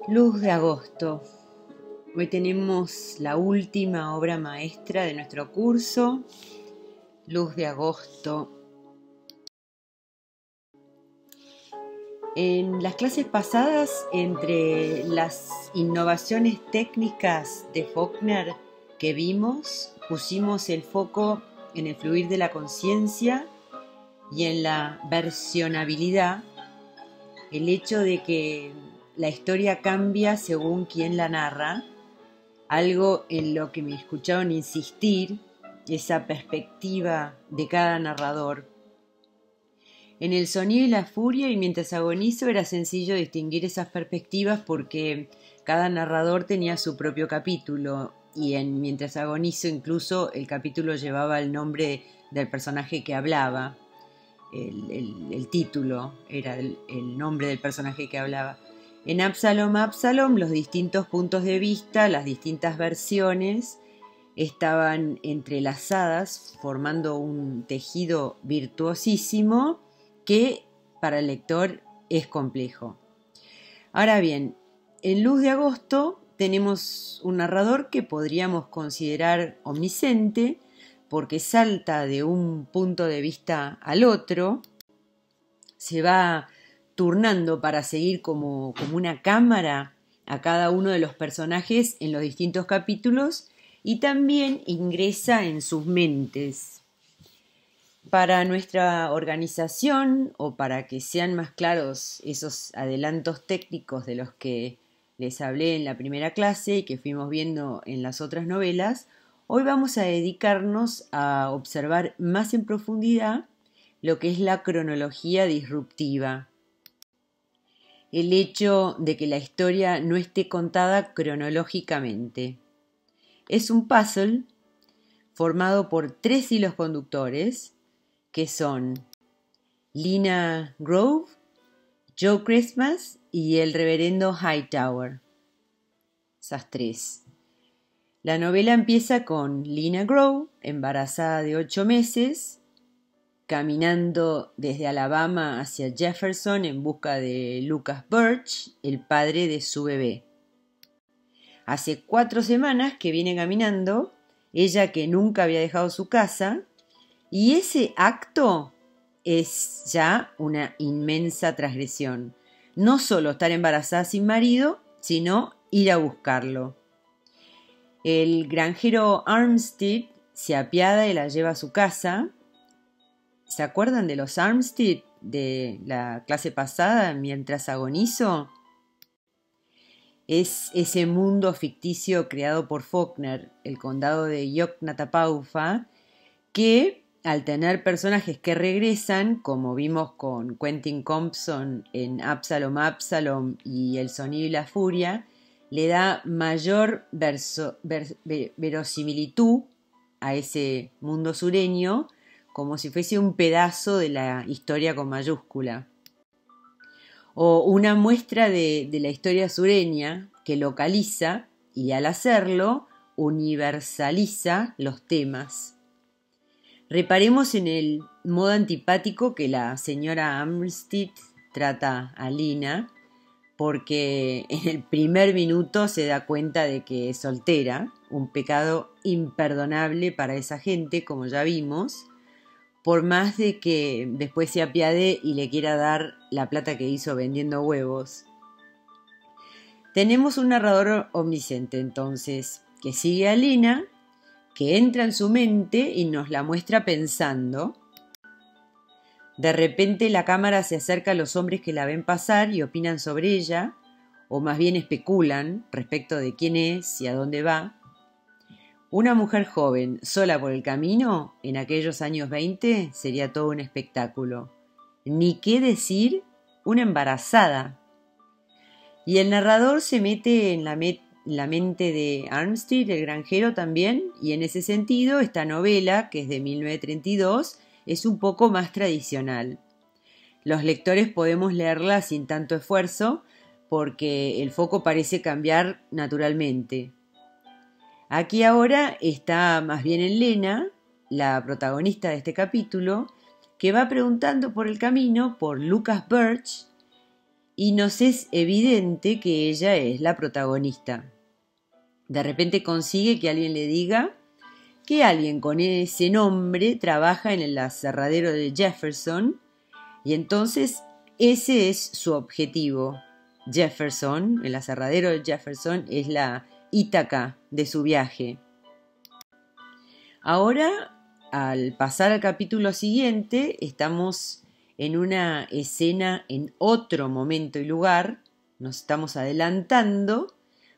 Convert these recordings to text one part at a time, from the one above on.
Luz de agosto. Hoy tenemos la última obra maestra de nuestro curso, Luz de agosto. En las clases pasadas, entre las innovaciones técnicas de Faulkner que vimos, pusimos el foco en el fluir de la conciencia y en la versionabilidad, el hecho de que la historia cambia según quien la narra, algo en lo que me escucharon insistir, esa perspectiva de cada narrador. En El sonido y la furia y Mientras agonizo era sencillo distinguir esas perspectivas porque cada narrador tenía su propio capítulo y en Mientras agonizo incluso el capítulo llevaba el nombre del personaje que hablaba. El título era el nombre del personaje que hablaba. En Absalom, Absalom, los distintos puntos de vista, las distintas versiones estaban entrelazadas formando un tejido virtuosísimo que para el lector es complejo. Ahora bien, en Luz de agosto tenemos un narrador que podríamos considerar omnisciente porque salta de un punto de vista al otro, se va turnando para seguir como una cámara a cada uno de los personajes en los distintos capítulos y también ingresa en sus mentes. Para nuestra organización o para que sean más claros esos adelantos técnicos de los que les hablé en la primera clase y que fuimos viendo en las otras novelas, hoy vamos a dedicarnos a observar más en profundidad lo que es la cronología disruptiva. El hecho de que la historia no esté contada cronológicamente. Es un puzzle formado por 3 hilos conductores que son Lina Grove, Joe Christmas y el reverendo Hightower. Esas 3. La novela empieza con Lina Grove, embarazada de 8 meses, caminando desde Alabama hacia Jefferson en busca de Lucas Birch, el padre de su bebé. Hace 4 semanas que viene caminando, ella que nunca había dejado su casa, y ese acto es ya una inmensa transgresión. No solo estar embarazada sin marido, sino ir a buscarlo. El granjero Armstead se apiada y la lleva a su casa. ¿Se acuerdan de los Armstead de la clase pasada, Mientras agonizo? Es ese mundo ficticio creado por Faulkner, el condado de Yoknapatawpha, que al tener personajes que regresan, como vimos con Quentin Compson en Absalom, Absalom y El sonido y la furia, le da mayor verosimilitud a ese mundo sureño, como si fuese un pedazo de la historia con mayúscula. O una muestra de la historia sureña que localiza y al hacerlo universaliza los temas. Reparemos en el modo antipático que la señora Armstead trata a Lina, porque en el primer minuto se da cuenta de que es soltera, un pecado imperdonable para esa gente, como ya vimos, por más de que después se apiade y le quiera dar la plata que hizo vendiendo huevos. Tenemos un narrador omnisciente, entonces, que sigue a Lina, que entra en su mente y nos la muestra pensando. De repente la cámara se acerca a los hombres que la ven pasar y opinan sobre ella, o más bien especulan respecto de quién es y a dónde va. Una mujer joven, sola por el camino, en aquellos años 20, sería todo un espectáculo. Ni qué decir, una embarazada. Y el narrador se mete en la mente de Armstead, el granjero también, y en ese sentido esta novela, que es de 1932, es un poco más tradicional. Los lectores podemos leerla sin tanto esfuerzo porque el foco parece cambiar naturalmente. Aquí ahora está más bien Elena, la protagonista de este capítulo, que va preguntando por el camino por Lucas Birch y nos es evidente que ella es la protagonista. De repente consigue que alguien le diga que alguien con ese nombre trabaja en el aserradero de Jefferson, y entonces ese es su objetivo. Jefferson, el aserradero de Jefferson, es la Ítaca de su viaje. Ahora, al pasar al capítulo siguiente, estamos en una escena en otro momento y lugar, nos estamos adelantando,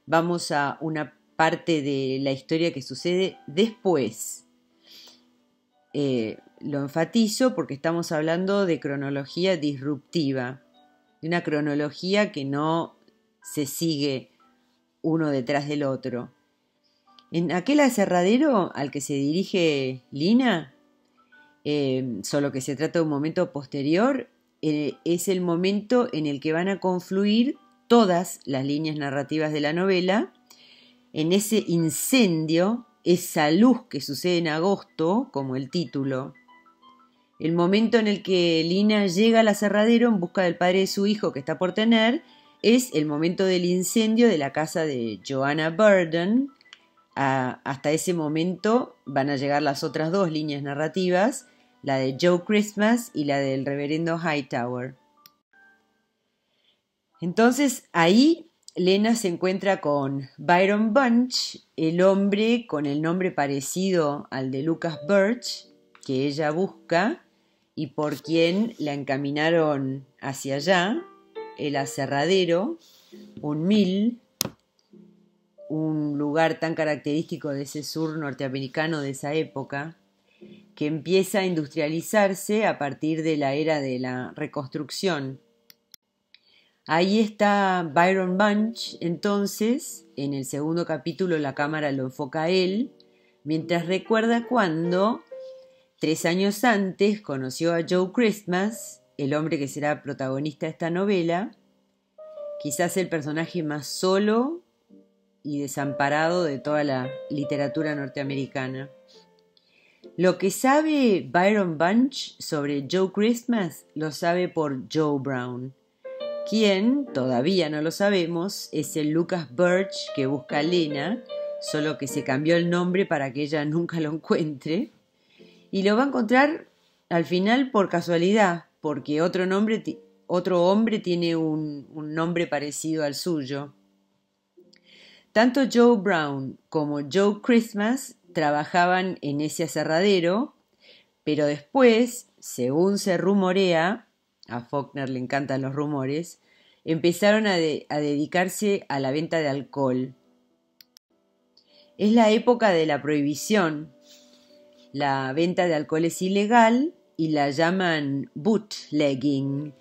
vamos a una parte de la historia que sucede después. Lo enfatizo porque estamos hablando de cronología disruptiva, de una cronología que no se sigue uno detrás del otro. En aquel aserradero al que se dirige Lina, solo que se trata de un momento posterior, es el momento en el que van a confluir todas las líneas narrativas de la novela, en ese incendio, esa luz que sucede en agosto, como el título. El momento en el que Lina llega al aserradero en busca del padre de su hijo que está por tener, es el momento del incendio de la casa de Joanna Burden. Hasta ese momento van a llegar las otras dos líneas narrativas, la de Joe Christmas y la del reverendo Hightower. Entonces ahí Lena se encuentra con Byron Bunch, el hombre con el nombre parecido al de Lucas Birch, que ella busca y por quien la encaminaron hacia allá, el aserradero, un mill, un lugar tan característico de ese sur norteamericano de esa época, que empieza a industrializarse a partir de la era de la reconstrucción. Ahí está Byron Bunch, entonces, en el segundo capítulo la cámara lo enfoca a él, mientras recuerda cuando, 3 años antes, conoció a Joe Christmas, el hombre que será protagonista de esta novela, quizás el personaje más solo y desamparado de toda la literatura norteamericana. Lo que sabe Byron Bunch sobre Joe Christmas lo sabe por Joe Brown, quien, todavía no lo sabemos, es el Lucas Birch que busca a Lena, solo que se cambió el nombre para que ella nunca lo encuentre, y lo va a encontrar al final por casualidad, porque otro hombre tiene un nombre parecido al suyo. Tanto Joe Brown como Joe Christmas trabajaban en ese aserradero, pero después, según se rumorea, a Faulkner le encantan los rumores, empezaron a dedicarse a la venta de alcohol. Es la época de la prohibición. La venta de alcohol es ilegal y la llaman bootlegging,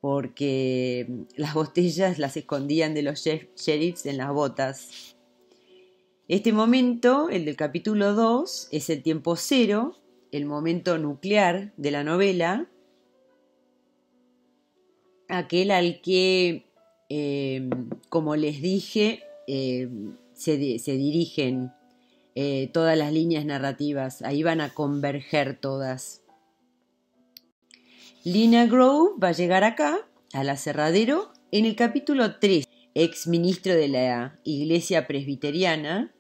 porque las botellas las escondían de los sheriffs en las botas. Este momento, el del capítulo 2, es el tiempo cero, el momento nuclear de la novela, aquel al que, como les dije, se dirigen todas las líneas narrativas. Ahí van a converger todas. Lina Grove va a llegar acá, al aserradero, en el capítulo 3, ex ministro de la iglesia presbiteriana,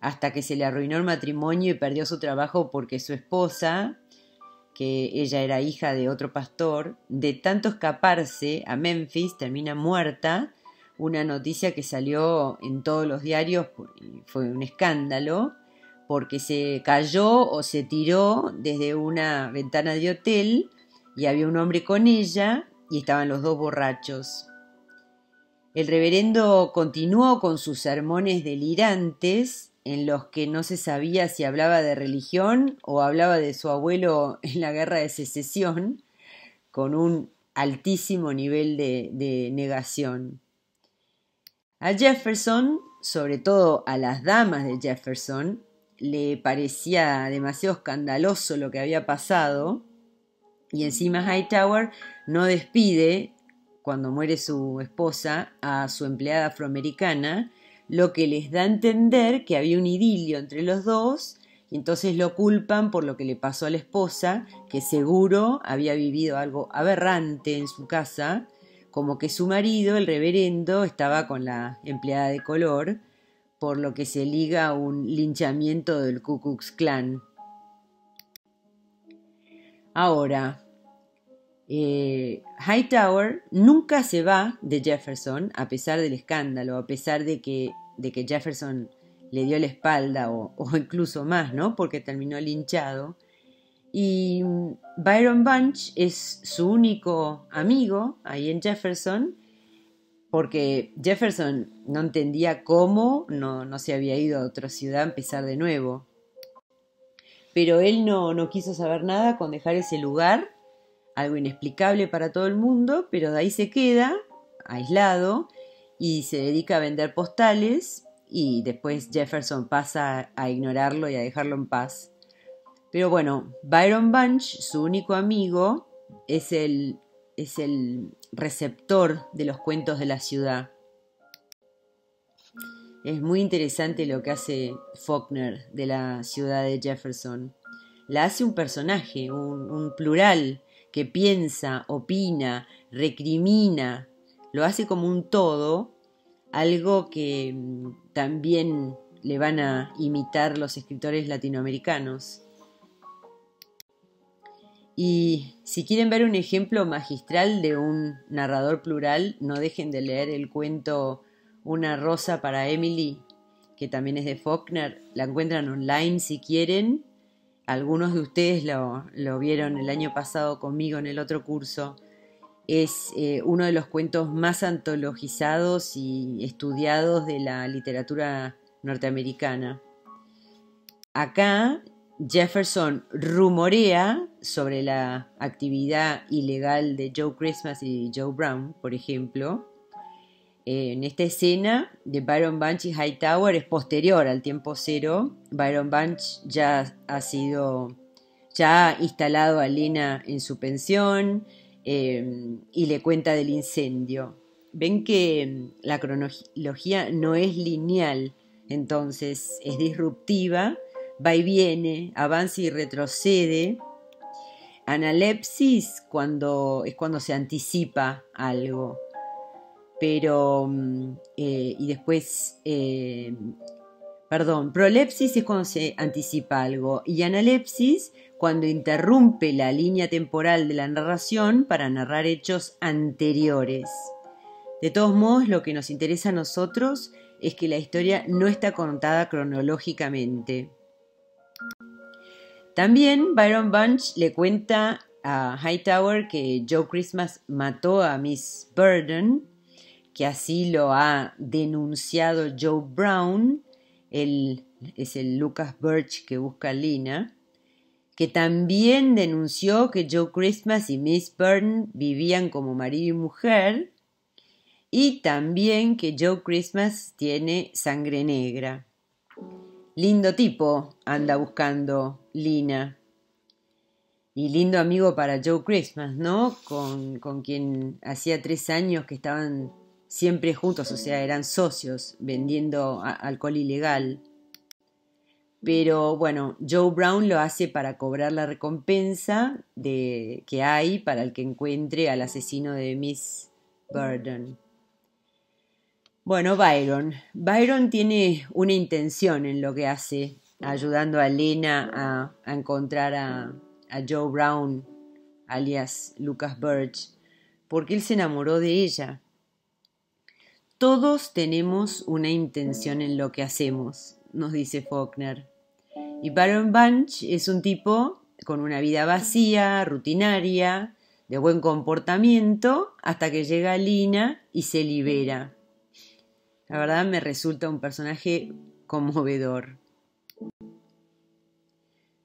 hasta que se le arruinó el matrimonio y perdió su trabajo porque su esposa, que ella era hija de otro pastor, de tanto escaparse a Memphis, termina muerta. Una noticia que salió en todos los diarios, fue un escándalo, porque se cayó o se tiró desde una ventana de hotel y había un hombre con ella y estaban los dos borrachos. El reverendo continuó con sus sermones delirantes, en los que no se sabía si hablaba de religión o hablaba de su abuelo en la guerra de secesión, con un altísimo nivel de negación. A Jefferson, sobre todo a las damas de Jefferson, le parecía demasiado escandaloso lo que había pasado, y encima Hightower no despide, cuando muere su esposa, a su empleada afroamericana, lo que les da a entender que había un idilio entre los dos, y entonces lo culpan por lo que le pasó a la esposa, que seguro había vivido algo aberrante en su casa, como que su marido, el reverendo, estaba con la empleada de color, por lo que se liga a un linchamiento del Ku Klux Klan. Ahora, Hightower nunca se va de Jefferson a pesar del escándalo, a pesar de que Jefferson le dio la espalda o incluso más, ¿no? Porque terminó linchado. Y Byron Bunch es su único amigo ahí en Jefferson, porque Jefferson no entendía cómo no se había ido a otra ciudad a empezar de nuevo. Pero él no quiso saber nada con dejar ese lugar, algo inexplicable para todo el mundo, pero de ahí se queda, aislado, y se dedica a vender postales, y después Jefferson pasa a ignorarlo y a dejarlo en paz. Pero bueno, Byron Bunch, su único amigo, es el receptor de los cuentos de la ciudad. Es muy interesante lo que hace Faulkner de la ciudad de Jefferson. La hace un personaje, un plural, que piensa, opina, recrimina, lo hace como un todo, algo que también le van a imitar los escritores latinoamericanos. Y si quieren ver un ejemplo magistral de un narrador plural, no dejen de leer el cuento Una rosa para Emily, que también es de Faulkner. La encuentran online si quieren. Algunos de ustedes lo vieron el año pasado conmigo en el otro curso. Es uno de los cuentos más antologizados y estudiados de la literatura norteamericana. Acá Jefferson rumorea sobre la actividad ilegal de Joe Christmas y Joe Brown, por ejemplo. En esta escena de Byron Bunch y Hightower es posterior al tiempo cero. Byron Bunch ya ha instalado a Lena en su pensión y le cuenta del incendio. Ven que la cronología no es lineal, entonces es disruptiva, va y viene, avanza y retrocede. Analepsis es cuando se anticipa algo. Pero, y después, prolepsis es cuando se anticipa algo, y analepsis cuando interrumpe la línea temporal de la narración para narrar hechos anteriores. De todos modos, lo que nos interesa a nosotros es que la historia no está contada cronológicamente. También Byron Bunch le cuenta a Hightower que Joe Christmas mató a Miss Burden, que así lo ha denunciado Joe Brown, es el Lucas Birch que busca a Lena, que también denunció que Joe Christmas y Miss Burden vivían como marido y mujer, y también que Joe Christmas tiene sangre negra. Lindo tipo anda buscando Lena. Y lindo amigo para Joe Christmas, ¿no? Con quien hacía 3 años que estaban siempre juntos, o sea, eran socios vendiendo alcohol ilegal. Pero bueno, Joe Brown lo hace para cobrar la recompensa que hay para el que encuentre al asesino de Miss Burden. Bueno, Byron tiene una intención en lo que hace, ayudando a Lena a encontrar a Joe Brown, alias Lucas Birch, porque él se enamoró de ella. Todos tenemos una intención en lo que hacemos, nos dice Faulkner. Y Byron Bunch es un tipo con una vida vacía, rutinaria, de buen comportamiento, hasta que llega Lena y se libera. La verdad me resulta un personaje conmovedor.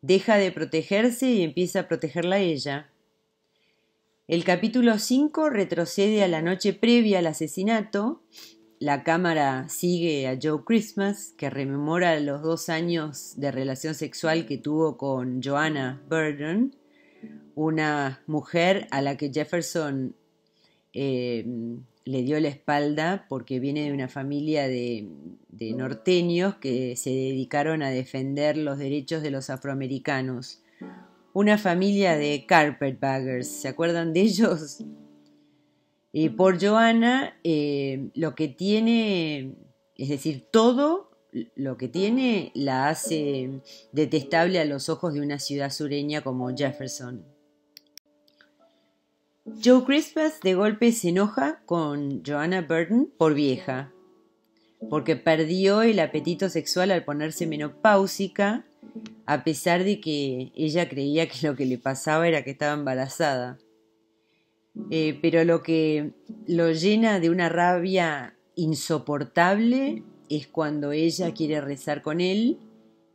Deja de protegerse y empieza a protegerla a ella. El capítulo 5 retrocede a la noche previa al asesinato. La cámara sigue a Joe Christmas, que rememora los 2 años de relación sexual que tuvo con Joanna Burden, una mujer a la que Jefferson le dio la espalda porque viene de una familia de norteños que se dedicaron a defender los derechos de los afroamericanos. Una familia de carpetbaggers, ¿se acuerdan de ellos? Por Joanna, lo que tiene, es decir, todo lo que tiene la hace detestable a los ojos de una ciudad sureña como Jefferson. Joe Christmas de golpe se enoja con Joanna Burton por vieja, porque perdió el apetito sexual al ponerse menopáusica, a pesar de que ella creía que lo que le pasaba era que estaba embarazada. Pero lo que lo llena de una rabia insoportable es cuando ella quiere rezar con él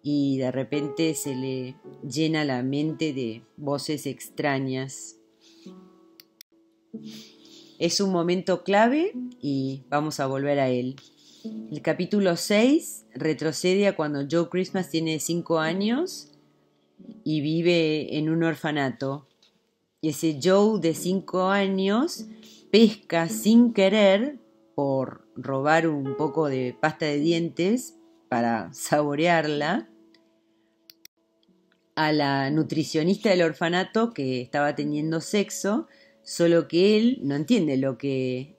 y de repente se le llena la mente de voces extrañas. Es un momento clave y vamos a volver a él. El capítulo 6 retrocede a cuando Joe Christmas tiene 5 años y vive en un orfanato. Y ese Joe de 5 años pesca sin querer, por robar un poco de pasta de dientes para saborearla, a la nutricionista del orfanato que estaba teniendo sexo, solo que él no entiende lo que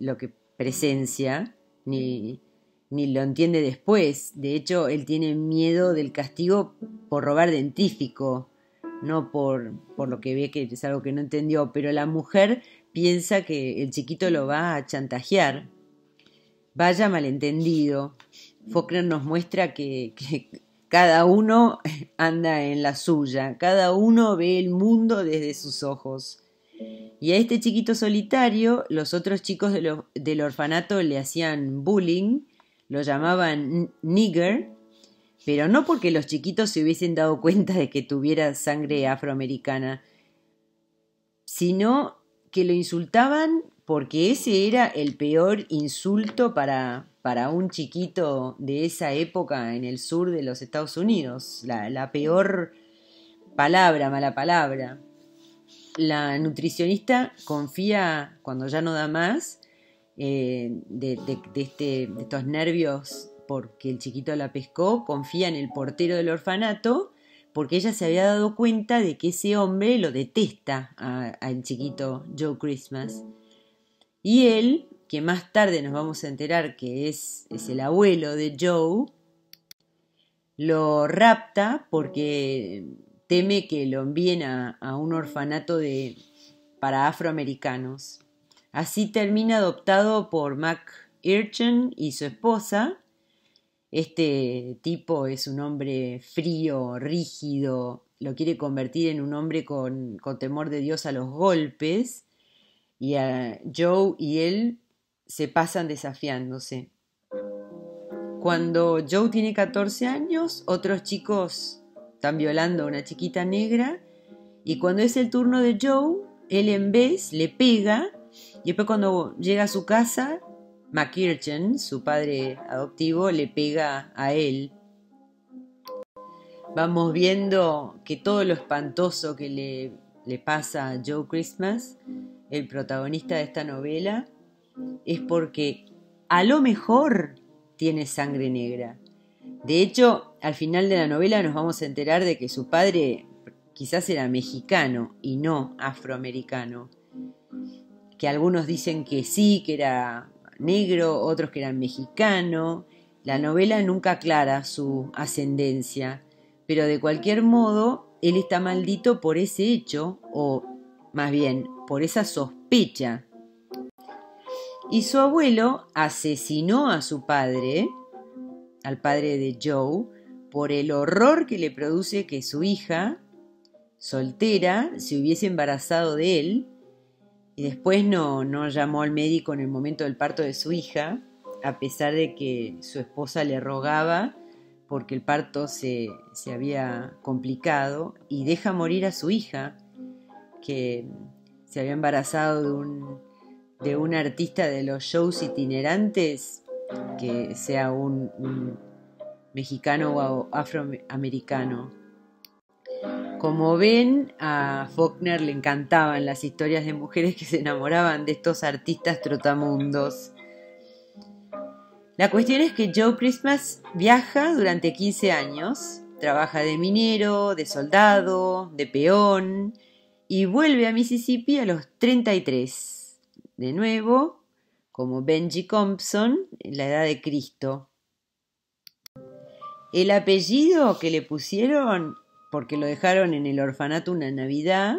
presencia, ni lo entiende después. De hecho, él tiene miedo del castigo por robar dentífrico, no por lo que ve que es algo que no entendió, pero la mujer piensa que el chiquito lo va a chantajear. Vaya malentendido. Faulkner nos muestra que cada uno anda en la suya, cada uno ve el mundo desde sus ojos. Y a este chiquito solitario, los otros chicos del orfanato le hacían bullying, lo llamaban nigger, pero no porque los chiquitos se hubiesen dado cuenta de que tuviera sangre afroamericana, sino que lo insultaban porque ese era el peor insulto para un chiquito de esa época en el sur de los Estados Unidos, la peor palabra, mala palabra. La nutricionista confía, cuando ya no da más, de estos nervios porque el chiquito la pescó, confía en el portero del orfanato porque ella se había dado cuenta de que ese hombre lo detesta al chiquito Joe Christmas. Y él, que más tarde nos vamos a enterar que es el abuelo de Joe, lo rapta porque teme que lo envíen a un orfanato para afroamericanos. Así termina adoptado por McEachern y su esposa. Este tipo es un hombre frío, rígido, lo quiere convertir en un hombre con temor de Dios a los golpes, y a Joe y él se pasan desafiándose. Cuando Joe tiene 14 años, otros chicos están violando a una chiquita negra, y cuando es el turno de Joe, él en vez le pega, y después cuando llega a su casa, McEachern, su padre adoptivo, le pega a él. Vamos viendo que todo lo espantoso que le pasa a Joe Christmas, el protagonista de esta novela, es porque a lo mejor tiene sangre negra. De hecho, al final de la novela nos vamos a enterar de que su padre quizás era mexicano y no afroamericano. Que algunos dicen que sí, que era negro, otros que eran mexicano. La novela nunca aclara su ascendencia, pero de cualquier modo, él está maldito por ese hecho, o más bien, por esa sospecha. Y su abuelo asesinó a su padre, al padre de Joe, por el horror que le produce que su hija, soltera, se hubiese embarazado de él, y después no llamó al médico en el momento del parto de su hija, a pesar de que su esposa le rogaba porque el parto se había complicado, y deja morir a su hija, que se había embarazado de un artista de los shows itinerantes, que sea un mexicano o afroamericano. Como ven, a Faulkner le encantaban las historias de mujeres que se enamoraban de estos artistas trotamundos. La cuestión es que Joe Christmas viaja durante 15 años, trabaja de minero, de soldado, de peón, y vuelve a Mississippi a los 33. de nuevo, como Benji Compson, en la Edad de Cristo. El apellido que le pusieron, porque lo dejaron en el orfanato una Navidad,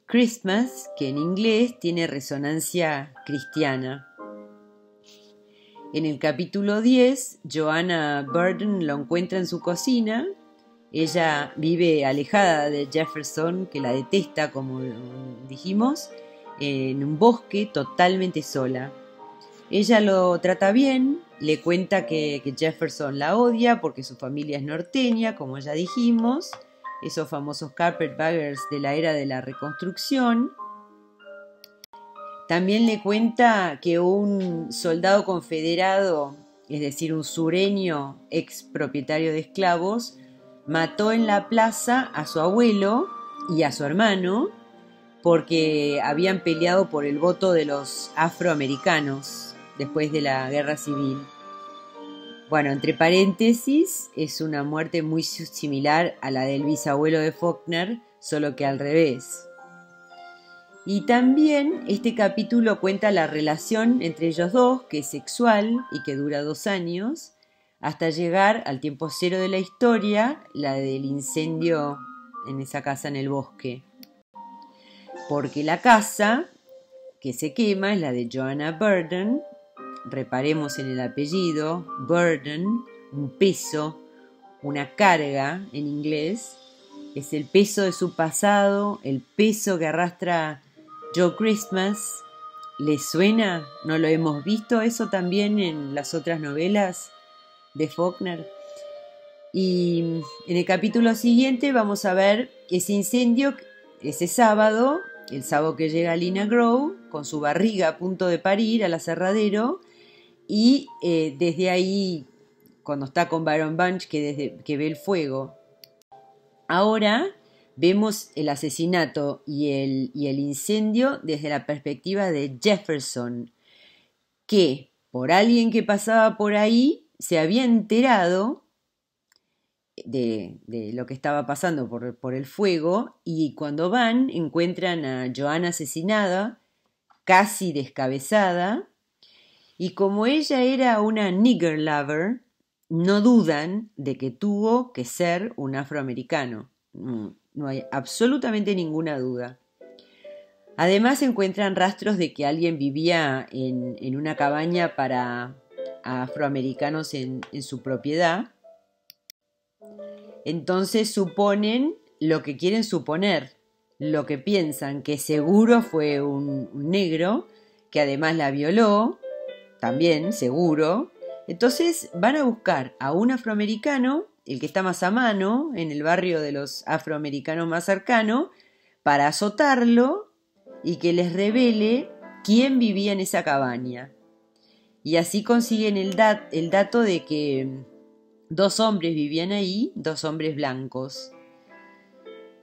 Christmas, que en inglés tiene resonancia cristiana. En el capítulo 10, Joanna Burden lo encuentra en su cocina. Ella vive alejada de Jefferson, que la detesta, como dijimos, en un bosque totalmente sola. Ella lo trata bien, le cuenta que Jefferson la odia porque su familia es norteña, como ya dijimos, esos famosos carpetbaggers de la era de la Reconstrucción. También le cuenta que un soldado confederado, es decir, un sureño ex propietario de esclavos, mató en la plaza a su abuelo y a su hermano porque habían peleado por el voto de los afroamericanos después de la Guerra Civil. Bueno, entre paréntesis, es una muerte muy similar a la del bisabuelo de Faulkner, solo que al revés. Y también este capítulo cuenta la relación entre ellos dos, que es sexual y que dura 2 años, hasta llegar al tiempo cero de la historia, la del incendio en esa casa en el bosque. Porque la casa que se quema es la de Joanna Burden. Reparemos en el apellido, Burden, un peso, una carga en inglés. Es el peso de su pasado, el peso que arrastra Joe Christmas. ¿Les suena? ¿No lo hemos visto eso también en las otras novelas de Faulkner? Y en el capítulo siguiente vamos a ver ese incendio, ese sábado, el sábado que llega Lina Grove con su barriga a punto de parir al aserradero, y desde ahí, cuando está con Byron Bunch, que ve el fuego. Ahora vemos el asesinato y el incendio desde la perspectiva de Jefferson, que por alguien que pasaba por ahí se había enterado de lo que estaba pasando por el fuego, y cuando van encuentran a Joanna asesinada, casi descabezada, y como ella era una nigger lover, no dudan de que tuvo que ser un afroamericano. No hay absolutamente ninguna duda. Además encuentran rastros de que alguien vivía en una cabaña para afroamericanos en su propiedad. Entonces suponen lo que quieren suponer, lo que piensan, que seguro fue un negro, que además la violó, también seguro. Entonces van a buscar a un afroamericano, el que está más a mano, en el barrio de los afroamericanos más cercano, para azotarlo y que les revele quién vivía en esa cabaña. Y así consiguen el dato de que 2 hombres vivían ahí, 2 hombres blancos.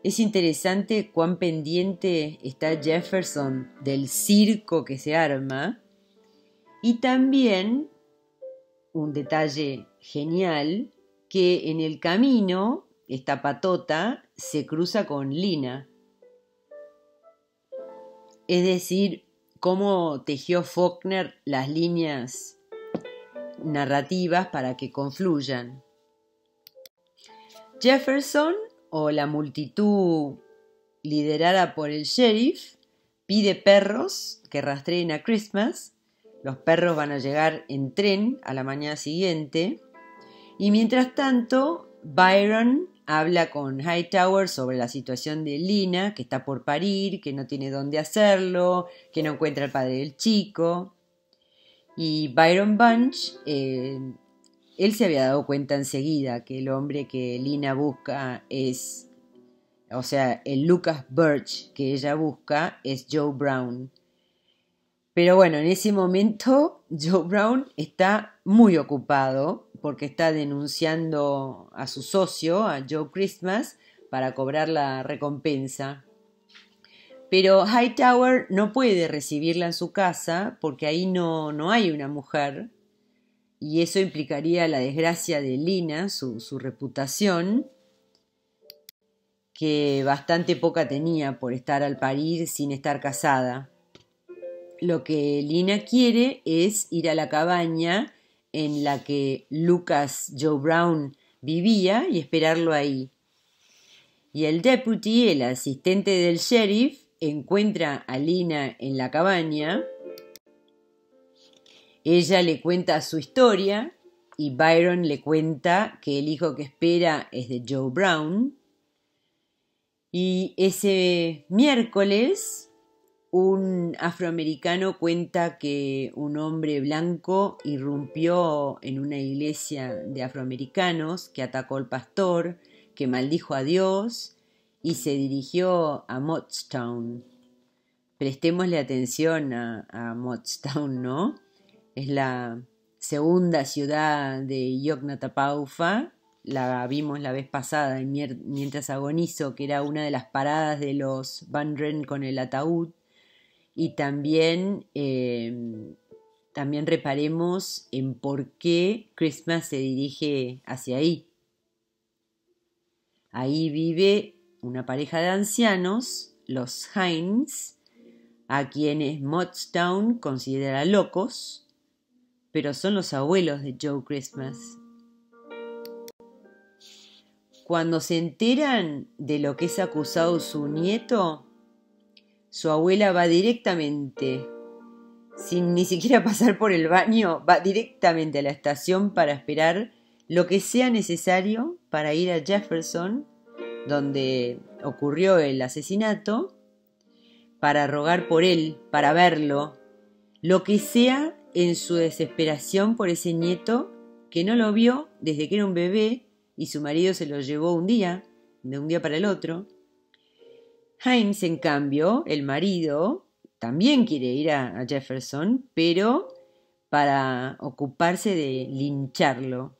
Es interesante cuán pendiente está Jefferson del circo que se arma. Y también un detalle genial, que en el camino esta patota se cruza con Lina. Es decir, cómo tejió Faulkner las líneas narrativas para que confluyan. Jefferson, o la multitud liderada por el sheriff, pide perros que rastreen a Christmas. Los perros van a llegar en tren a la mañana siguiente. Y mientras tanto, Byron habla con Hightower sobre la situación de Lina, que está por parir, que no tiene dónde hacerlo, que no encuentra al padre del chico. Y Byron Bunch, él se había dado cuenta enseguida que el hombre que Lina busca es, o sea, el Lucas Birch que ella busca es Joe Brown. Pero bueno, en ese momento Joe Brown está muy ocupado porque está denunciando a su socio, a Joe Christmas, para cobrar la recompensa. Pero Hightower no puede recibirla en su casa porque ahí no hay una mujer, y eso implicaría la desgracia de Lina, su reputación, que bastante poca tenía por estar al parir sin estar casada. lo que Lina quiere es ir a la cabaña en la que Lucas Joe Brown vivía y esperarlo ahí. Y el deputy, el asistente del sheriff, encuentra a Lina en la cabaña. Ella le cuenta su historia y Byron le cuenta que el hijo que espera es de Joe Brown. Y ese miércoles un afroamericano cuenta que un hombre blanco irrumpió en una iglesia de afroamericanos, que atacó al pastor, que maldijo a Dios y se dirigió a Mottstown. Prestémosle atención a Mottstown, ¿no? Es la segunda ciudad de Yoknapatawpha. La vimos la vez pasada en Mientras agonizo, que era una de las paradas de los Van Ren con el ataúd. Y también reparemos en por qué Christmas se dirige hacia ahí. Ahí vive una pareja de ancianos, los Hines, a quienes Mottstown considera locos, pero son los abuelos de Joe Christmas. Cuando se enteran de lo que es acusado su nieto, su abuela va directamente, sin ni siquiera pasar por el baño, va directamente a la estación para esperar lo que sea necesario para ir a Jefferson, donde ocurrió el asesinato, para rogar por él, para verlo, lo que sea en su desesperación por ese nieto que no lo vio desde que era un bebé y su marido se lo llevó de un día para el otro. Hines, en cambio, el marido, también quiere ir a Jefferson, pero para ocuparse de lincharlo.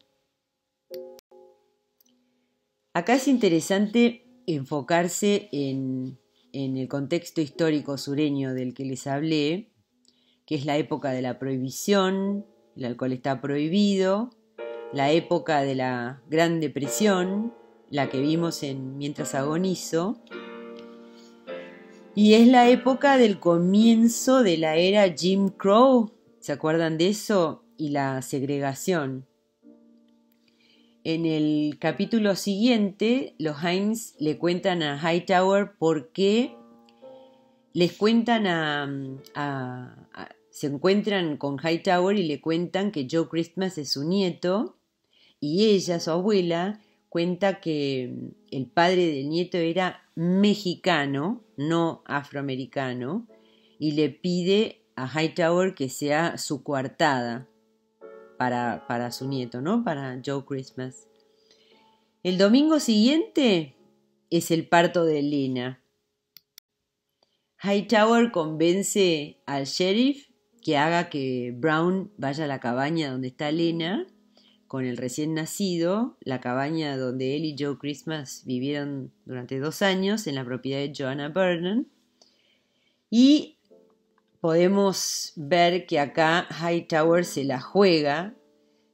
Acá es interesante enfocarse en el contexto histórico sureño del que les hablé, que es la época de la prohibición, el alcohol está prohibido, la época de la Gran Depresión, la que vimos en Mientras agonizo, y es la época del comienzo de la era Jim Crow, ¿se acuerdan de eso? Y la segregación. En el capítulo siguiente, los Hines le cuentan a Hightower por qué les cuentan se encuentran con Hightower y le cuentan que Joe Christmas es su nieto, y ella, su abuela, cuenta que el padre del nieto era mexicano, no afroamericano, y le pide a Hightower que sea su coartada para su nieto, ¿no? Para Joe Christmas. El domingo siguiente es el parto de Lina. Hightower convence al sheriff que haga que Brown vaya a la cabaña donde está Lina con el recién nacido, la cabaña donde él y Joe Christmas vivieron durante 2 años en la propiedad de Joanna Vernon. Y podemos ver que acá Hightower se la juega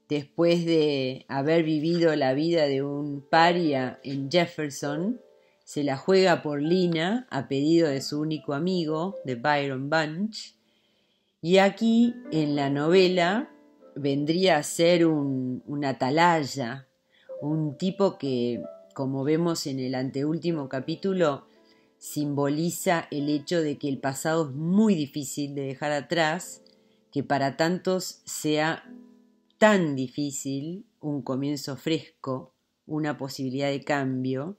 después de haber vivido la vida de un paria en Jefferson. Se la juega por Lina a pedido de su único amigo, de Byron Bunch. Y aquí en la novela vendría a ser un atalaya, un tipo que, como vemos en el anteúltimo capítulo, simboliza el hecho de que el pasado es muy difícil de dejar atrás, que para tantos sea tan difícil un comienzo fresco, una posibilidad de cambio.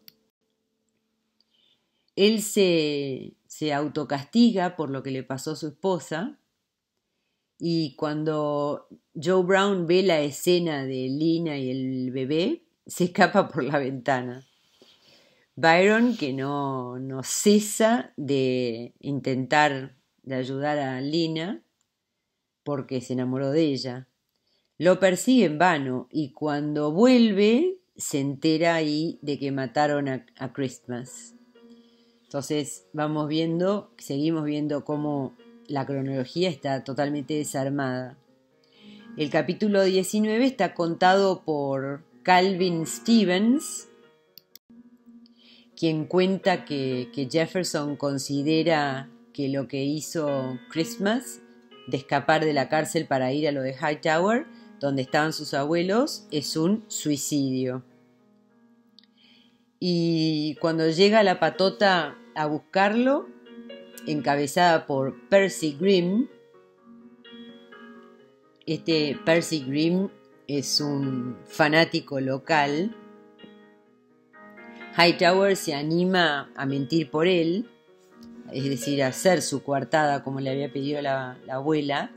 Él se autocastiga por lo que le pasó a su esposa, y cuando Joe Brown ve la escena de Lina y el bebé, se escapa por la ventana. Byron, que no cesa de intentar de ayudar a Lina porque se enamoró de ella, lo persigue en vano, y cuando vuelve se entera ahí de que mataron a Christmas. Entonces seguimos viendo cómo la cronología está totalmente desarmada. El capítulo 19 está contado por Calvin Stevens, quien cuenta que Jefferson considera que lo que hizo Christmas de escapar de la cárcel para ir a lo de Hightower, donde estaban sus abuelos, es un suicidio. Y cuando llega la patota a buscarlo, encabezada por Percy Grimm, este Percy Grimm es un fanático local. Hightower se anima a mentir por él, es decir, a hacer su coartada como le había pedido la abuela,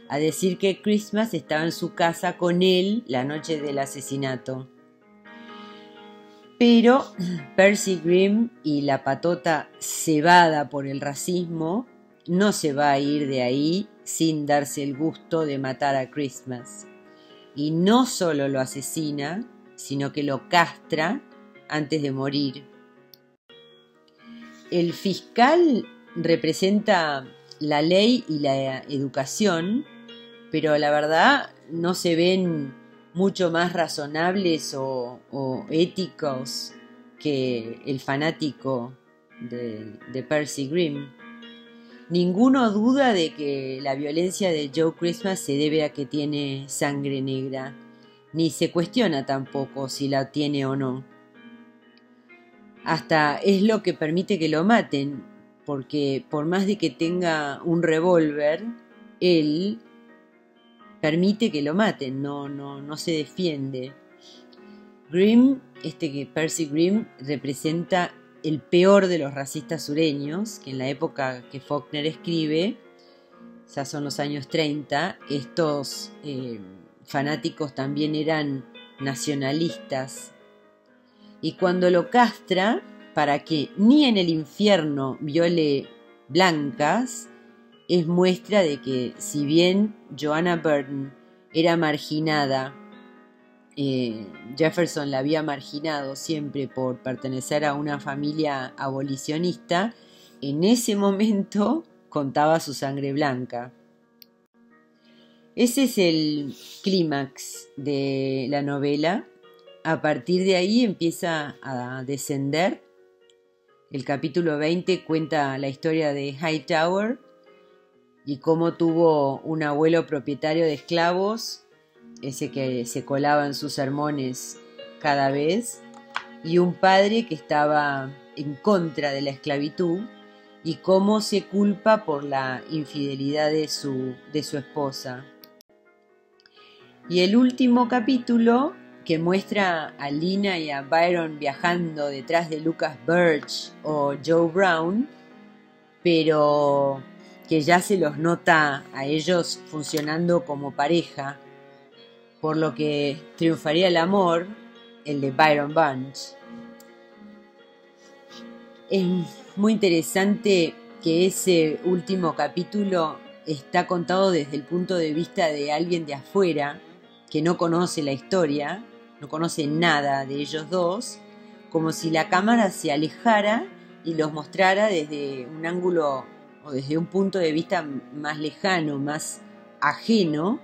a decir que Christmas estaba en su casa con él la noche del asesinato. Pero Percy Grimm y la patota cebada por el racismo no se va a ir de ahí sin darse el gusto de matar a Christmas. Y no solo lo asesina, sino que lo castra antes de morir. El fiscal representa la ley y la educación, pero la verdad no se ven mucho más razonables o éticos que el fanático de Percy Grimm. Ninguno duda de que la violencia de Joe Christmas se debe a que tiene sangre negra, ni se cuestiona tampoco si la tiene o no. Hasta es lo que permite que lo maten, porque por más de que tenga un revólver, él permite que lo maten, no se defiende. Grimm, Percy Grimm, representa el peor de los racistas sureños, que en la época que Faulkner escribe, ya son los años 30, estos fanáticos también eran nacionalistas. Y cuando lo castra, para que ni en el infierno viole blancas, es muestra de que si bien Joanna Burton era marginada, Jefferson la había marginado siempre por pertenecer a una familia abolicionista, en ese momento contaba su sangre blanca. Ese es el clímax de la novela. A partir de ahí empieza a descender. El capítulo 20 cuenta la historia de Hightower y cómo tuvo un abuelo propietario de esclavos, ese que se colaba en sus sermones cada vez, y un padre que estaba en contra de la esclavitud, y cómo se culpa por la infidelidad de su esposa. Y el último capítulo, que muestra a Lina y a Byron viajando detrás de Lucas Birch o Joe Brown, pero que ya se los nota a ellos funcionando como pareja, por lo que triunfaría el amor, el de Byron Bunch. Es muy interesante que ese último capítulo está contado desde el punto de vista de alguien de afuera, que no conoce la historia, no conoce nada de ellos dos, como si la cámara se alejara y los mostrara desde un ángulo o desde un punto de vista más lejano, más ajeno.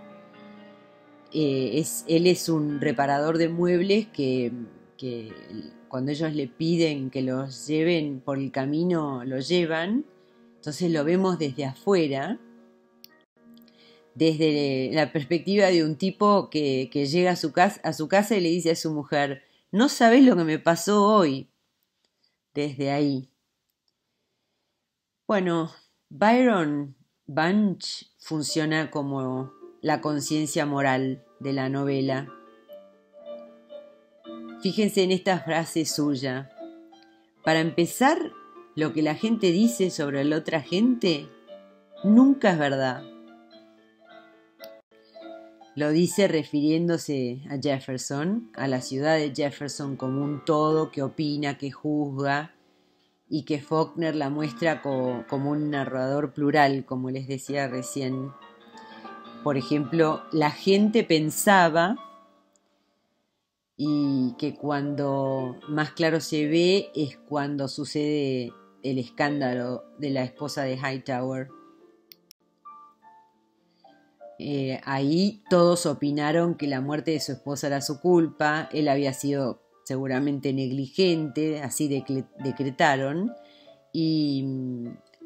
Él es un reparador de muebles que cuando ellos le piden que los lleven por el camino, lo llevan. Entonces lo vemos desde afuera, desde la perspectiva de un tipo que llega a su casa y le dice a su mujer: no sabés lo que me pasó hoy. Desde ahí. Bueno, Byron Bunch funciona como la conciencia moral de la novela. Fíjense en esta frase suya: para empezar, lo que la gente dice sobre la otra gente nunca es verdad. Lo dice refiriéndose a Jefferson, a la ciudad de Jefferson como un todo que opina, que juzga, y que Faulkner la muestra como un narrador plural, como les decía recién. Por ejemplo, la gente pensaba, y que cuando más claro se ve es cuando sucede el escándalo de la esposa de Hightower. Ahí todos opinaron que la muerte de su esposa era su culpa, él había sido seguramente negligente, así decretaron, y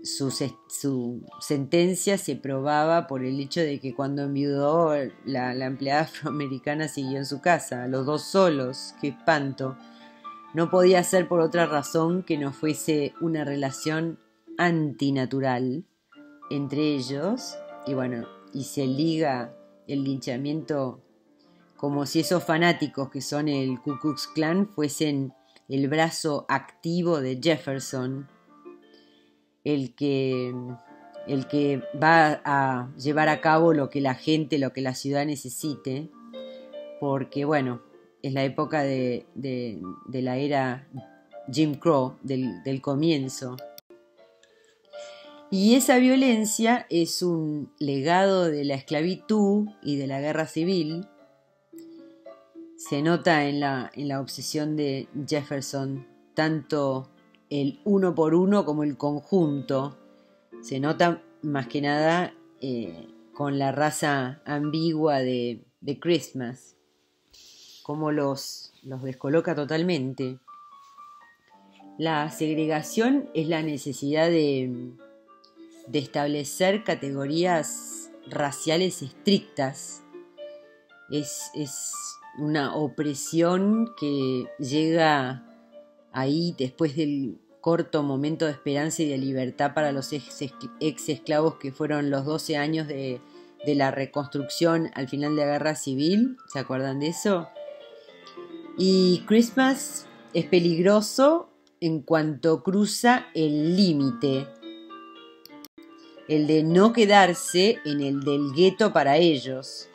su sentencia se probaba por el hecho de que cuando enviudó la empleada afroamericana siguió en su casa, los dos solos, qué espanto. No podía ser por otra razón que no fuese una relación antinatural entre ellos, y bueno, y se liga el linchamiento como si esos fanáticos que son el Ku Klux Klan fuesen el brazo activo de Jefferson, el que va a llevar a cabo lo que la gente, lo que la ciudad necesite, porque bueno, es la época de la era Jim Crow, del comienzo. Y esa violencia es un legado de la esclavitud y de la guerra civil. Se nota en la obsesión de Jefferson, tanto el uno por uno como el conjunto. Se nota más que nada con la raza ambigua de Christmas, cómo los descoloca totalmente. La segregación es la necesidad de establecer categorías raciales estrictas. Es una opresión que llega ahí después del corto momento de esperanza y de libertad para los ex esclavos que fueron los 12 años de la reconstrucción al final de la guerra civil. ¿Se acuerdan de eso? Y Christmas es peligroso en cuanto cruza el límite, el de no quedarse en el del gueto para ellos.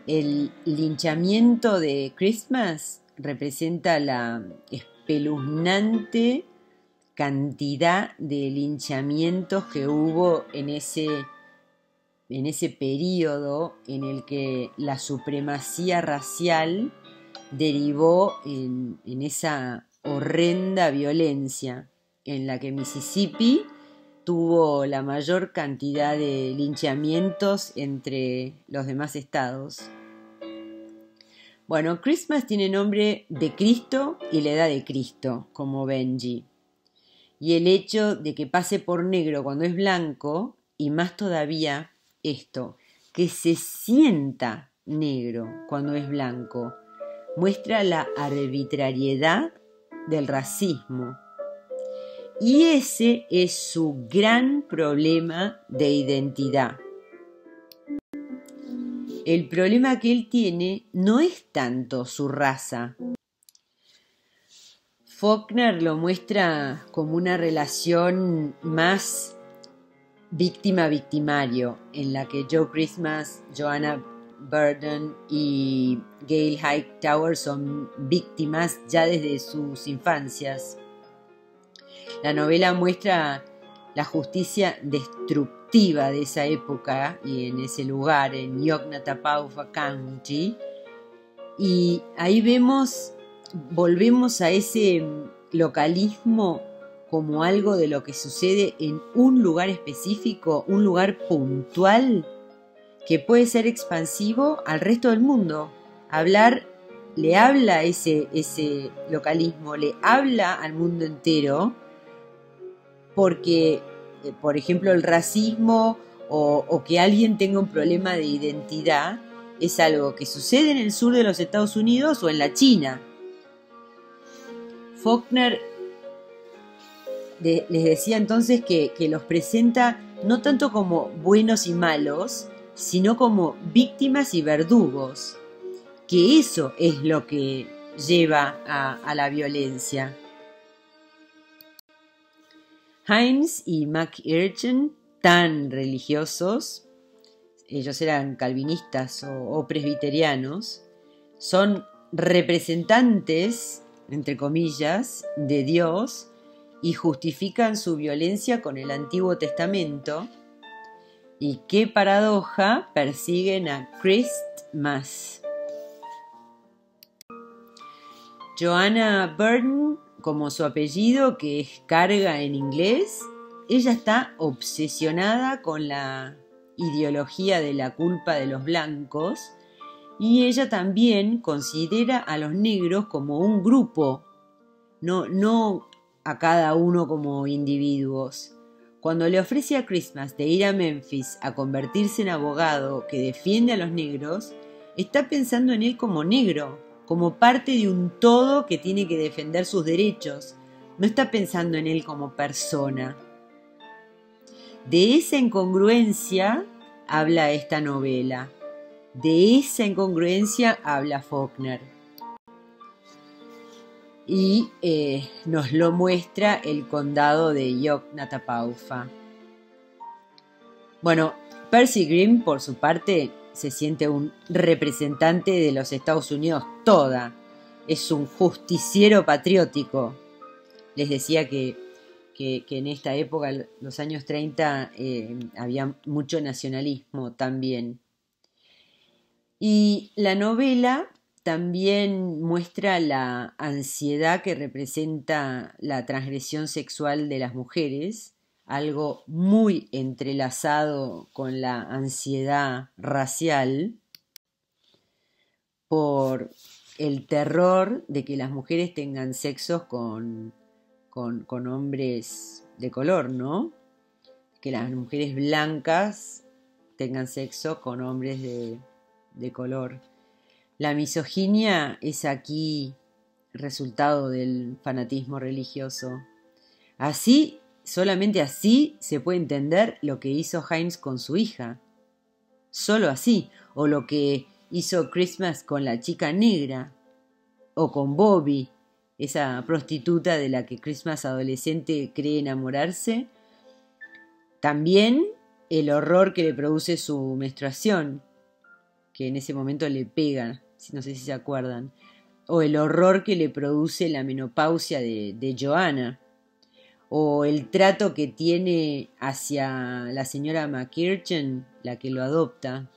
El linchamiento de Christmas representa la espeluznante cantidad de linchamientos que hubo en ese periodo en el que la supremacía racial derivó en esa horrenda violencia, en la que Mississippi tuvo la mayor cantidad de linchamientos entre los demás estados. Bueno, Christmas tiene nombre de Cristo y la edad de Cristo, como Benji. Y el hecho de que pase por negro cuando es blanco, y más todavía esto, que se sienta negro cuando es blanco, muestra la arbitrariedad del racismo. Y ese es su gran problema de identidad. El problema que él tiene no es tanto su raza. Faulkner lo muestra como una relación más víctima-victimario, en la que Joe Christmas, Joanna Burden y Gail Hightower son víctimas ya desde sus infancias. La novela muestra la justicia destructiva de esa época y en ese lugar, en Yoknapatawpha County, y ahí volvemos a ese localismo como algo de lo que sucede en un lugar específico, un lugar puntual, que puede ser expansivo al resto del mundo. Le habla ese localismo, le habla al mundo entero, porque, por ejemplo, el racismo o que alguien tenga un problema de identidad es algo que sucede en el sur de los Estados Unidos o en la China. Faulkner les decía entonces que los presenta no tanto como buenos y malos, sino como víctimas y verdugos, que eso es lo que lleva a la violencia. Hines y McEachern, tan religiosos, ellos eran calvinistas o presbiterianos, son representantes, entre comillas, de Dios y justifican su violencia con el Antiguo Testamento. Y qué paradoja, persiguen a Christmas. Joanna Burden, como su apellido, que es carga en inglés, ella está obsesionada con la ideología de la culpa de los blancos y ella también considera a los negros como un grupo, no a cada uno como individuos. Cuando le ofrece a Christmas de ir a Memphis a convertirse en abogado que defiende a los negros, está pensando en él como negro, como parte de un todo que tiene que defender sus derechos. No está pensando en él como persona. De esa incongruencia habla esta novela. De esa incongruencia habla Faulkner. Y nos lo muestra el condado de Yoknapatawpha. Bueno, Percy Green, por su parte, se siente un representante de los Estados Unidos toda. Es un justiciero patriótico. Les decía que en esta época, los años 30, había mucho nacionalismo también. Y la novela también muestra la ansiedad que representa la transgresión sexual de las mujeres, algo muy entrelazado con la ansiedad racial por el terror de que las mujeres tengan sexos con hombres de color, ¿no? Que las mujeres blancas tengan sexo con hombres de color. La misoginia es aquí resultado del fanatismo religioso. Así, solamente así se puede entender lo que hizo Hines con su hija. Solo así. O lo que hizo Christmas con la chica negra. O con Bobby, esa prostituta de la que Christmas adolescente cree enamorarse. También el horror que le produce su menstruación, que en ese momento le pega, no sé si se acuerdan. O el horror que le produce la menopausia de Joanna. O el trato que tiene hacia la señora McKirchen, la que lo adopta.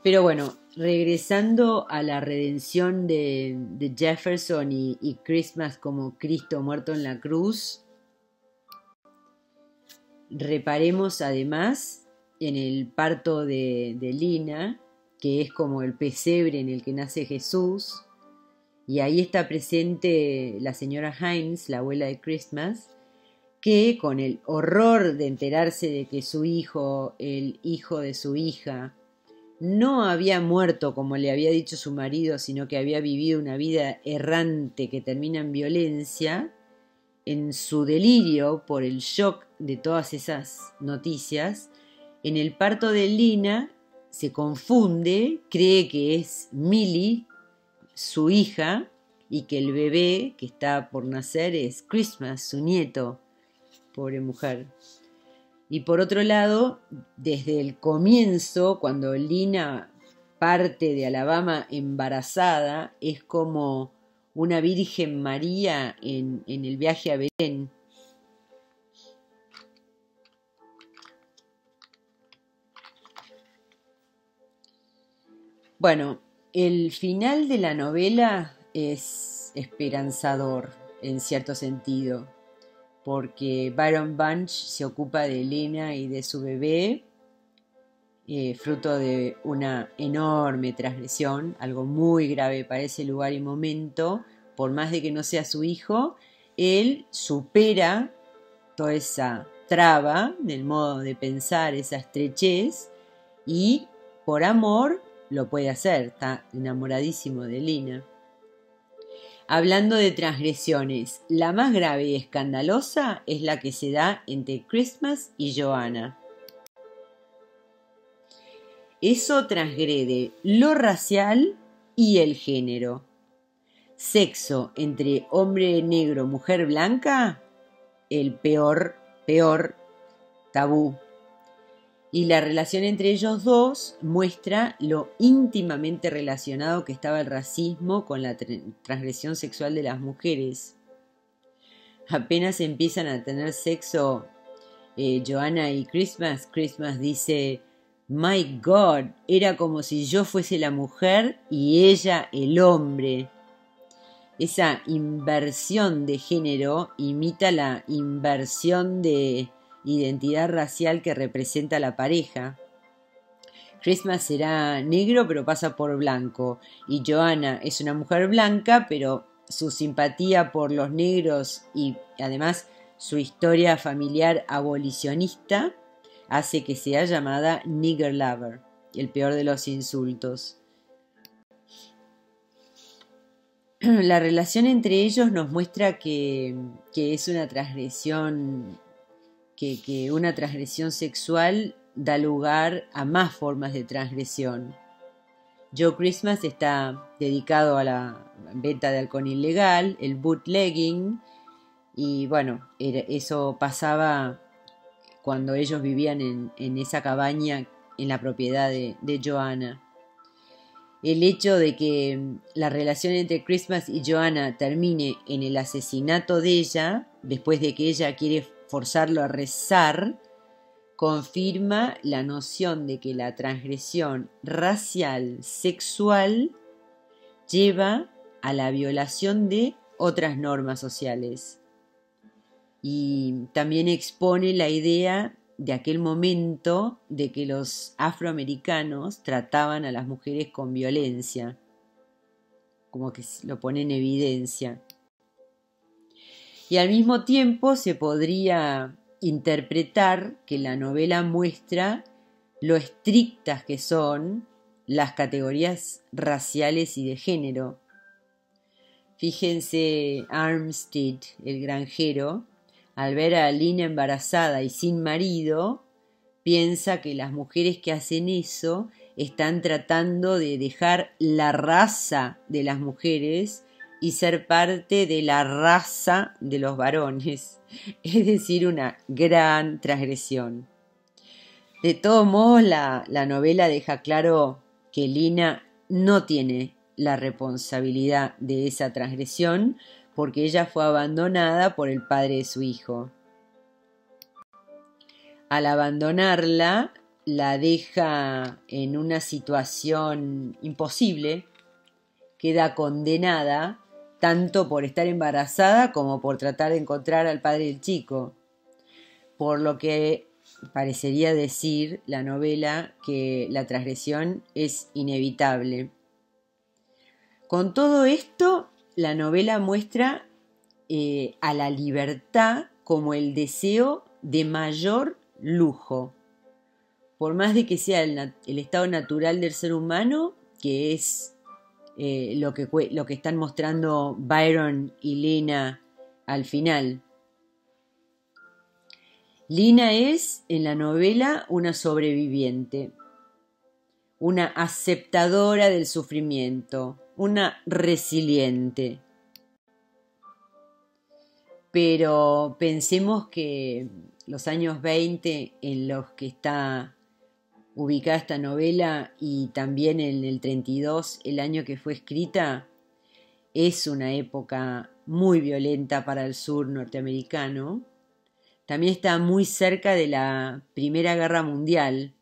Pero bueno, regresando a la redención de Jefferson y Christmas como Cristo muerto en la cruz, reparemos además en el parto de Lina, que es como el pesebre en el que nace Jesús, y ahí está presente la señora Hines, la abuela de Christmas, que con el horror de enterarse de que su hijo, el hijo de su hija, no había muerto como le había dicho su marido, sino que había vivido una vida errante que termina en violencia, en su delirio por el shock de todas esas noticias, en el parto de Lina se confunde, cree que es Millie, su hija, y que el bebé que está por nacer es Christmas, su nieto. Pobre mujer. Y por otro lado, desde el comienzo, cuando Lina parte de Alabama embarazada, es como una Virgen María en el viaje a Belén. Bueno, el final de la novela es esperanzador en cierto sentido, porque Byron Bunch se ocupa de Lina y de su bebé, fruto de una enorme transgresión, algo muy grave para ese lugar y momento. Por más de que no sea su hijo, él supera toda esa traba del modo de pensar, esa estrechez, y por amor lo puede hacer, está enamoradísimo de Lina. Hablando de transgresiones, la más grave y escandalosa es la que se da entre Christmas y Joanna. Eso transgrede lo racial y el género. Sexo entre hombre negro, mujer blanca, el peor tabú. Y la relación entre ellos dos muestra lo íntimamente relacionado que estaba el racismo con la transgresión sexual de las mujeres. Apenas empiezan a tener sexo Joanna y Christmas dice: My God, era como si yo fuese la mujer y ella el hombre. Esa inversión de género imita la inversión de identidad racial que representa la pareja. Christmas será negro pero pasa por blanco, y Joanna es una mujer blanca pero su simpatía por los negros y además su historia familiar abolicionista hace que sea llamada nigger lover, el peor de los insultos. La relación entre ellos nos muestra que es una transgresión, que una transgresión sexual da lugar a más formas de transgresión. Joe Christmas está dedicado a la venta de alcohol ilegal, el bootlegging, y bueno, eso pasaba cuando ellos vivían en esa cabaña en la propiedad de Joanna. El hecho de que la relación entre Christmas y Joanna termine en el asesinato de ella, después de que ella quiere forzarlo a rezar, confirma la noción de que la transgresión racial sexual lleva a la violación de otras normas sociales. Y también expone la idea de aquel momento de que los afroamericanos trataban a las mujeres con violencia, como que lo pone en evidencia. Y al mismo tiempo se podría interpretar que la novela muestra lo estrictas que son las categorías raciales y de género. Fíjense, Armstead, el granjero, al ver a Lina embarazada y sin marido, piensa que las mujeres que hacen eso están tratando de dejar la raza de las mujeres y ser parte de la raza de los varones, es decir, una gran transgresión. De todos modos, la novela deja claro que Lina no tiene la responsabilidad de esa transgresión, porque ella fue abandonada por el padre de su hijo. Al abandonarla, la deja en una situación imposible, queda condenada tanto por estar embarazada como por tratar de encontrar al padre del chico, por lo que parecería decir la novela que la transgresión es inevitable. Con todo esto, la novela muestra a la libertad como el deseo de mayor lujo, por más de que sea el estado natural del ser humano, que es lo que están mostrando Byron y Lina al final. Lina es, en la novela, una sobreviviente, una aceptadora del sufrimiento, una resiliente. Pero pensemos que los años 20 en los que está ubicada esta novela y también en el 32, el año que fue escrita, es una época muy violenta para el sur norteamericano. También está muy cerca de la Primera Guerra Mundial.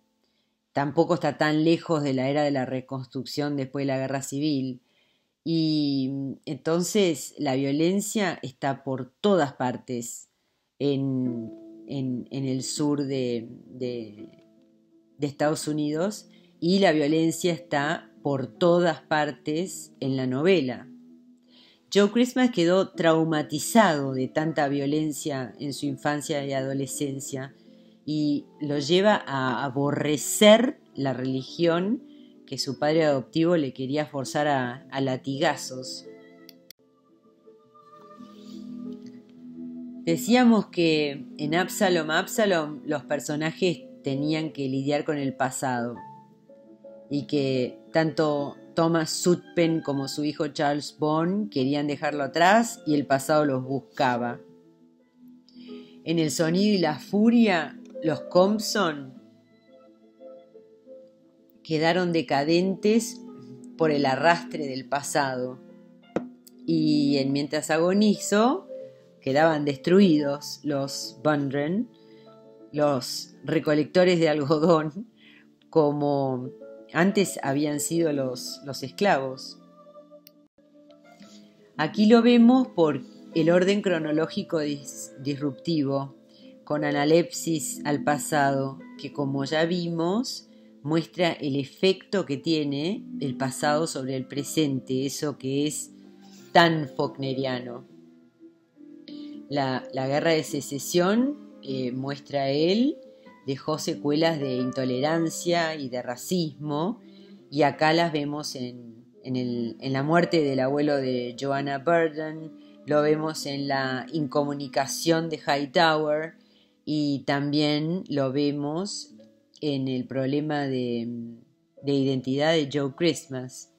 Tampoco está tan lejos de la era de la reconstrucción después de la Guerra Civil. Y entonces la violencia está por todas partes en el sur de Estados Unidos, y la violencia está por todas partes en la novela. Joe Christmas quedó traumatizado de tanta violencia en su infancia y adolescencia y lo lleva a aborrecer la religión que su padre adoptivo le quería forzar a latigazos. Decíamos que en Absalom los personajes tenían que lidiar con el pasado y que tanto Thomas Sutpen como su hijo Charles Bond querían dejarlo atrás y el pasado los buscaba. En El sonido y la furia, los Compson quedaron decadentes por el arrastre del pasado y en Mientras agonizo quedaban destruidos los Bundren, los recolectores de algodón, como antes habían sido los esclavos. Aquí lo vemos por el orden cronológico disruptivo, con analepsis al pasado, que como ya vimos, muestra el efecto que tiene el pasado sobre el presente, eso que es tan faulkneriano. La guerra de secesión, muestra él, dejó secuelas de intolerancia y de racismo, y acá las vemos en la muerte del abuelo de Joanna Burden, lo vemos en la incomunicación de Hightower, y también lo vemos en el problema de identidad de Joe Christmas.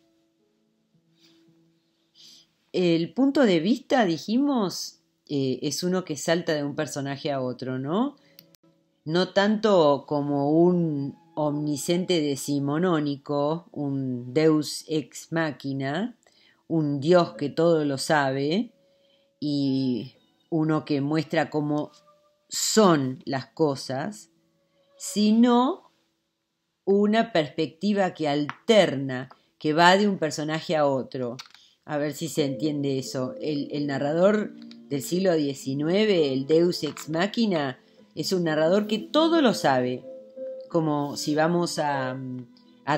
El punto de vista, dijimos, es uno que salta de un personaje a otro, ¿no? No tanto como un omnisciente decimonónico, un deus ex machina, un dios que todo lo sabe, y uno que muestra cómo son las cosas, sino una perspectiva que alterna, que va de un personaje a otro. A ver si se entiende eso. El narrador del siglo XIX, el Deus Ex Machina, es un narrador que todo lo sabe. Como si vamos a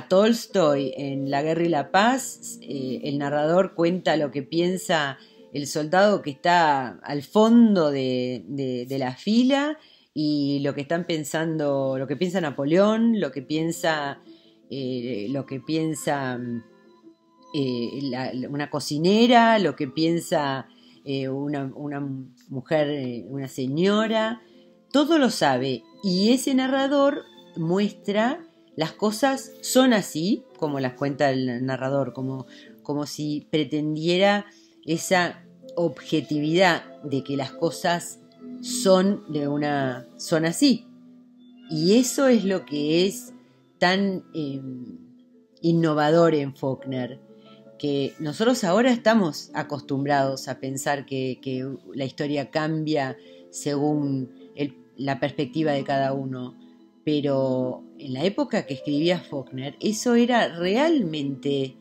Tolstoy en La Guerra y la Paz, el narrador cuenta lo que piensa el soldado que está al fondo de la fila, y lo que están pensando, lo que piensa Napoleón, lo que piensa una cocinera, lo que piensa una mujer, una señora, todo lo sabe, y ese narrador muestra las cosas son así, como las cuenta el narrador, como si pretendiera esa objetividad de que las cosas son así. Y eso es lo que es tan innovador en Faulkner, que nosotros ahora estamos acostumbrados a pensar que la historia cambia según la perspectiva de cada uno, pero en la época que escribía Faulkner eso era realmente,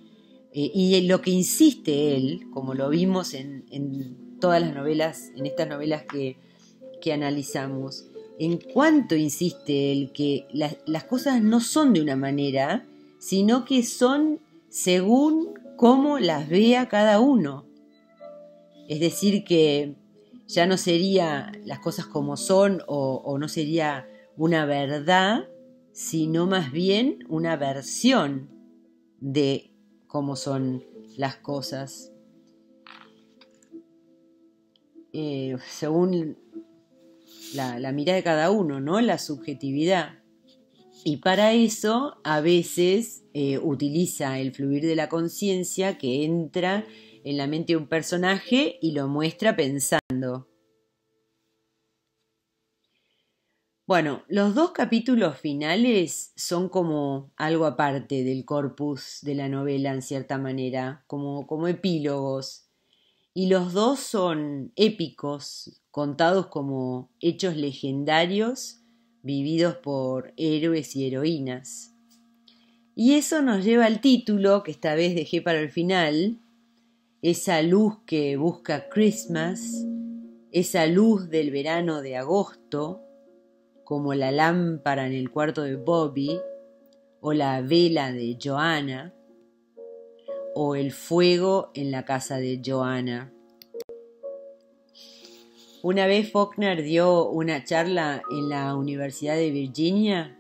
y en lo que insiste él, como lo vimos en todas las novelas, en estas novelas que analizamos, en cuanto insiste él que las cosas no son de una manera, sino que son según cómo las vea cada uno. Es decir, que ya no sería las cosas como son, o no sería una verdad, sino más bien una versión de cómo son las cosas. Según la mirada de cada uno, ¿no? La subjetividad. Y para eso a veces utiliza el fluir de la conciencia, que entra en la mente de un personaje y lo muestra pensando. Bueno, los dos capítulos finales son como algo aparte del corpus de la novela, en cierta manera, como epílogos. Y los dos son épicos, contados como hechos legendarios, vividos por héroes y heroínas. Y eso nos lleva al título, que esta vez dejé para el final, esa luz que busca Christmas, esa luz del verano de agosto, como la lámpara en el cuarto de Bobby, o la vela de Joanna, o el fuego en la casa de Joanna. Una vez Faulkner dio una charla en la Universidad de Virginia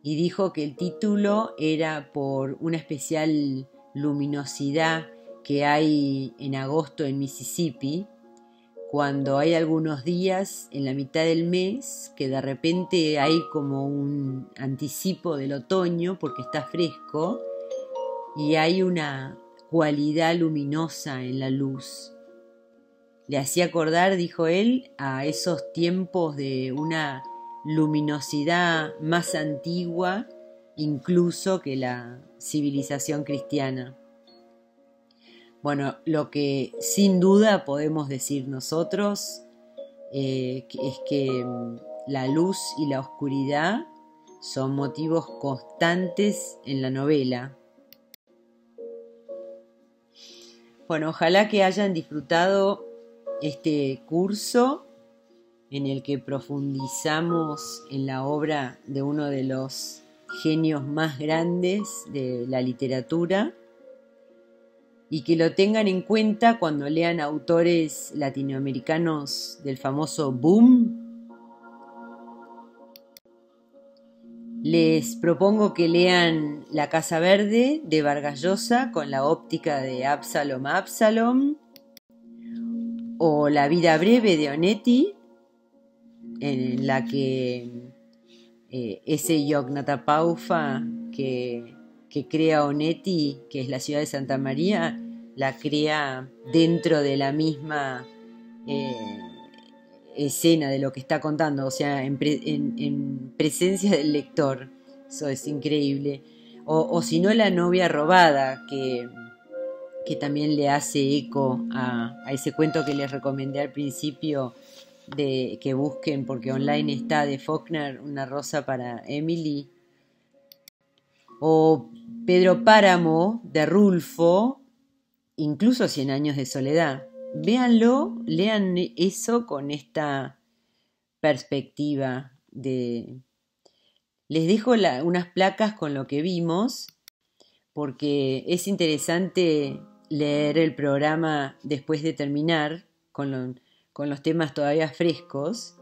y dijo que el título era por una especial luminosidad que hay en agosto en Mississippi, cuando hay algunos días en la mitad del mes que de repente hay como un anticipo del otoño porque está fresco y hay una cualidad luminosa en la luz. Le hacía acordar, dijo él, a esos tiempos de una luminosidad más antigua incluso que la civilización cristiana. Bueno, lo que sin duda podemos decir nosotros es que la luz y la oscuridad son motivos constantes en la novela. Bueno, ojalá que hayan disfrutado este curso en el que profundizamos en la obra de uno de los genios más grandes de la literatura. y que lo tengan en cuenta cuando lean autores latinoamericanos del famoso boom. Les propongo que lean La Casa Verde de Vargas Llosa con la óptica de Absalom Absalom, o La vida breve de Onetti, en la que ese Yoknatapaufa que crea Onetti, que es la ciudad de Santa María, la crea dentro de la misma escena de lo que está contando, o sea, en presencia del lector. Eso es increíble. O si no, La novia robada, que también le hace eco a ese cuento que les recomendé al principio, de que busquen, porque online está, de Faulkner, Una rosa para Emily. O Pedro Páramo de Rulfo, incluso 100 años de soledad. Véanlo, lean eso con esta perspectiva de... Les dejo unas placas con lo que vimos, porque es interesante leer el programa después de terminar, con los temas todavía frescos.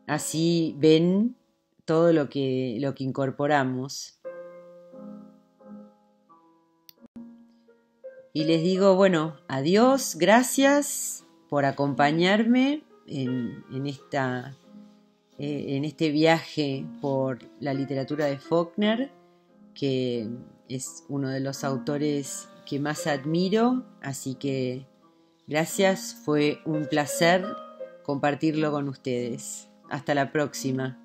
Así ven todo lo que incorporamos. Y les digo, bueno, adiós, gracias por acompañarme en este viaje por la literatura de Faulkner, que es uno de los autores que más admiro, así que gracias, fue un placer compartirlo con ustedes. Hasta la próxima.